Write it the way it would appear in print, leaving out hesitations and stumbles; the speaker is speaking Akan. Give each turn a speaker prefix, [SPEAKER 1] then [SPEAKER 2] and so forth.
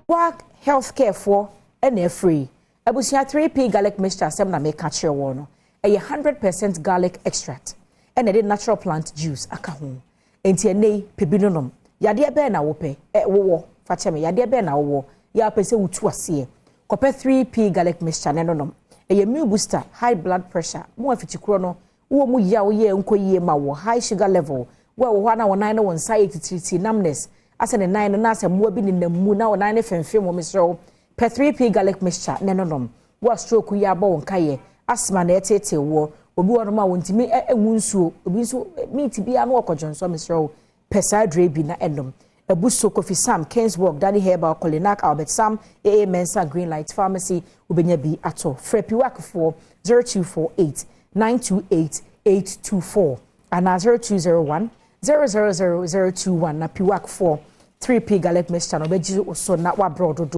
[SPEAKER 1] Piwak healthcare for and free. Abusia 3p garlic mixture asem na make catch your one. A 100% garlic extract. And a natural plant juice aka ho. Enti ene pebinom. Yade be na wo pe. Wo fache me yade be na wo. Ya pese wutu ase. Kope 3p garlic mixture ne nonom. A immune booster, high blood pressure. Mo afitikro no wo mu ya wo ye nko yie ma wo high sugar level. Wo ho na wo nan no won sa 83 numbness. Asa ne nan no na asa mo bi ni namu na wo nan ne femfem wo misro. Per 3p garlic mixture ne nonom. Wo stroke ya ba won kaye. Asma na etete wo. Obi wono ma wontimi enwu nsuo. Obi nso meat bi anu okojonso misro. Pesa dre bi na enom. Ebuso Kofi Sam, Kenswork, Danny Herbal, Kolinak, Albert Sam, AA Mensa, Greenlight Pharmacy, Ubenya B Ato. Piwak for 0248 928 824 and 0201 000 021 na Piwak for 3p garlic mixture no beji so na wa brodo.